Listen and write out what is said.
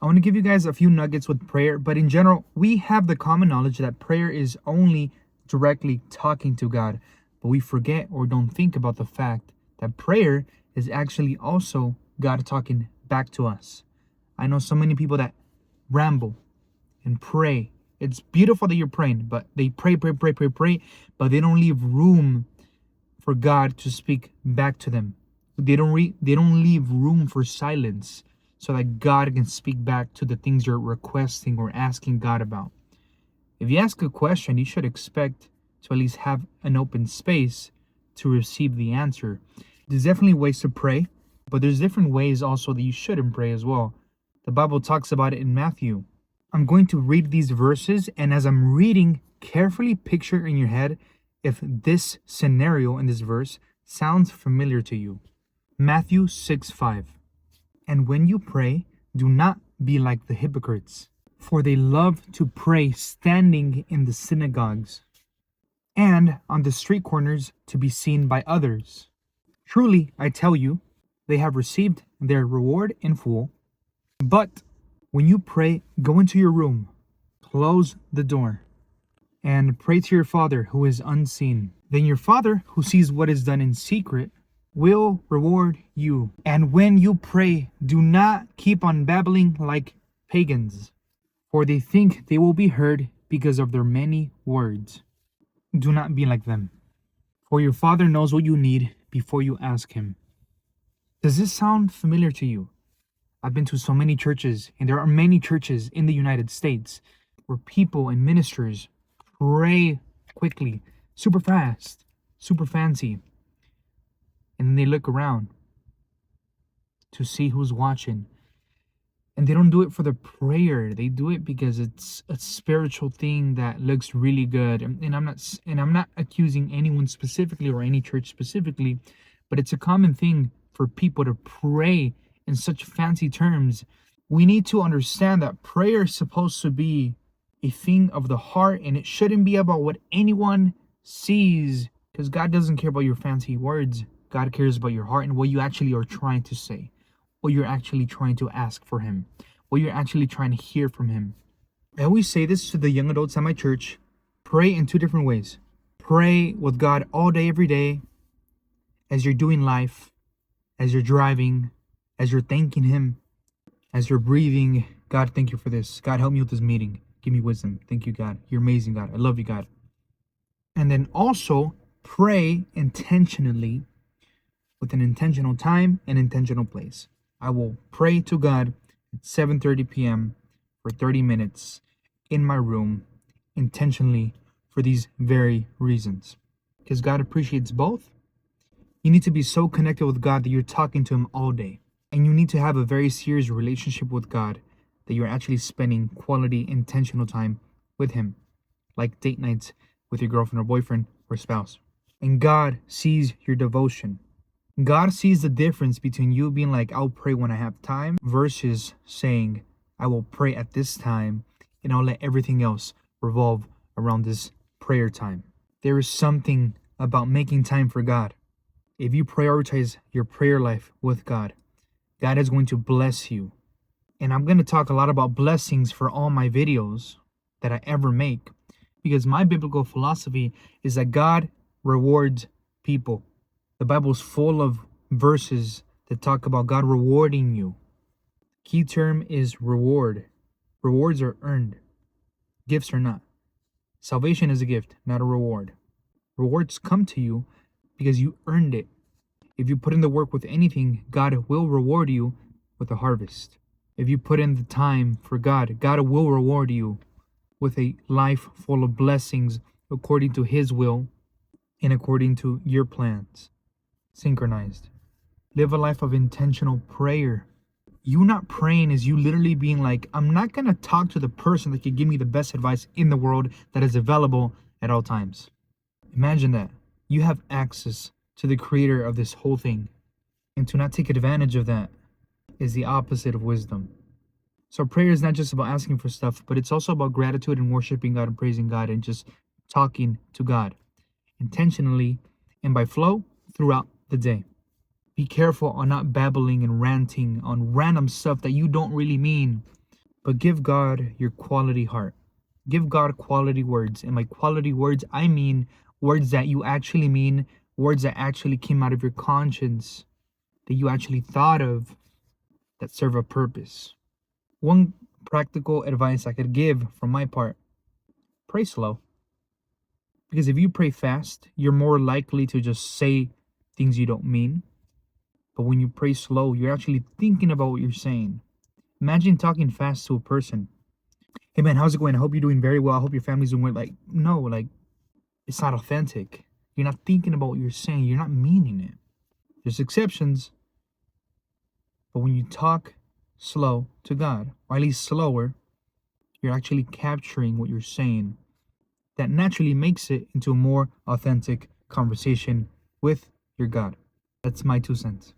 I want to give you guys a few nuggets with prayer, but in general, we have the common knowledge that prayer is only directly talking to God, but we forget or don't think about the fact that prayer is actually also God talking back to us. I know so many people that ramble and pray. It's beautiful that you're praying, but they pray, but they don't leave room for God to speak back to them. They don't leave room for silence so that God can speak back to the things you're requesting or asking God about. If you ask a question, you should expect to at least have an open space to receive the answer. There's definitely ways to pray, but there's different ways also that you shouldn't pray as well. The Bible talks about it in Matthew. I'm going to read these verses, and as I'm reading, carefully picture in your head if this scenario in this verse sounds familiar to you. Matthew 6:5. And when you pray, do not be like the hypocrites, for they love to pray standing in the synagogues and on the street corners to be seen by others. Truly, I tell you, they have received their reward in full. But when you pray, go into your room, close the door, and pray to your Father who is unseen. Then your Father, who sees what is done in secret, will reward you. And when you pray, do not keep on babbling like pagans, for they think they will be heard because of their many words. Do not be like them, for your Father knows what you need before you ask Him. Does this sound familiar to you? I've been to so many churches, and there are many churches in the United States where people and ministers pray quickly, super fast, super fancy, and then they look around to see who's watching. And they don't do it for the prayer. They do it because it's a spiritual thing that looks really good. And I'm not accusing anyone specifically or any church specifically, but it's a common thing for people to pray in such fancy terms. We need to understand that prayer is supposed to be a thing of the heart, and it shouldn't be about what anyone sees, because God doesn't care about your fancy words. God cares about your heart and what you actually are trying to say, what you're actually trying to ask for Him, what you're actually trying to hear from Him. I always say this to the young adults at my church: pray in two different ways. Pray with God all day, every day, as you're doing life, as you're driving, as you're thanking Him, as you're breathing. God, thank you for this. God, help me with this meeting. Give me wisdom. Thank you, God. You're amazing, God. I love you, God. And then also pray intentionally with an intentional time and intentional place. I will pray to God at 7:30 p.m. for 30 minutes in my room intentionally for these very reasons. Because God appreciates both. You need to be so connected with God that you're talking to Him all day. And you need to have a very serious relationship with God that you're actually spending quality, intentional time with Him, like date nights with your girlfriend or boyfriend or spouse. And God sees your devotion. God sees the difference between you being like, I'll pray when I have time, versus saying, I will pray at this time and I'll let everything else revolve around this prayer time. There is something about making time for God. If you prioritize your prayer life with God, God is going to bless you. And I'm going to talk a lot about blessings for all my videos that I ever make, because my biblical philosophy is that God rewards people. The Bible is full of verses that talk about God rewarding you. Key term is reward. Rewards are earned. Gifts are not. Salvation is a gift, not a reward. Rewards come to you because you earned it. If you put in the work with anything, God will reward you with a harvest. If you put in the time for God, God will reward you with a life full of blessings according to His will and according to your plans. Synchronized. Live a life of intentional prayer. You not praying is you literally being like, I'm not going to talk to the person that could give me the best advice in the world that is available at all times. Imagine that. You have access to the creator of this whole thing. And to not take advantage of that is the opposite of wisdom. So prayer is not just about asking for stuff, but it's also about gratitude and worshiping God and praising God and just talking to God intentionally and by flow throughout the day. Be careful on not babbling and ranting on random stuff that you don't really mean. but give God your quality heart. Give God quality words. And by quality words, I mean words that you actually mean, words that actually came out of your conscience, that you actually thought of, that serve a purpose. One practical advice I could give from my part: pray slow. Because if you pray fast, you're more likely to just say things you don't mean. But when you pray slow, you're actually thinking about what you're saying. Imagine talking fast to a person. Hey man, how's it going? I hope you're doing very well. I hope your family's doing well. Like, no, like, it's not authentic. You're not thinking about what you're saying. You're not meaning it. There's exceptions. But when you talk slow to God, or at least slower, you're actually capturing what you're saying. That naturally makes it into a more authentic conversation with your God. That's my 2 cents.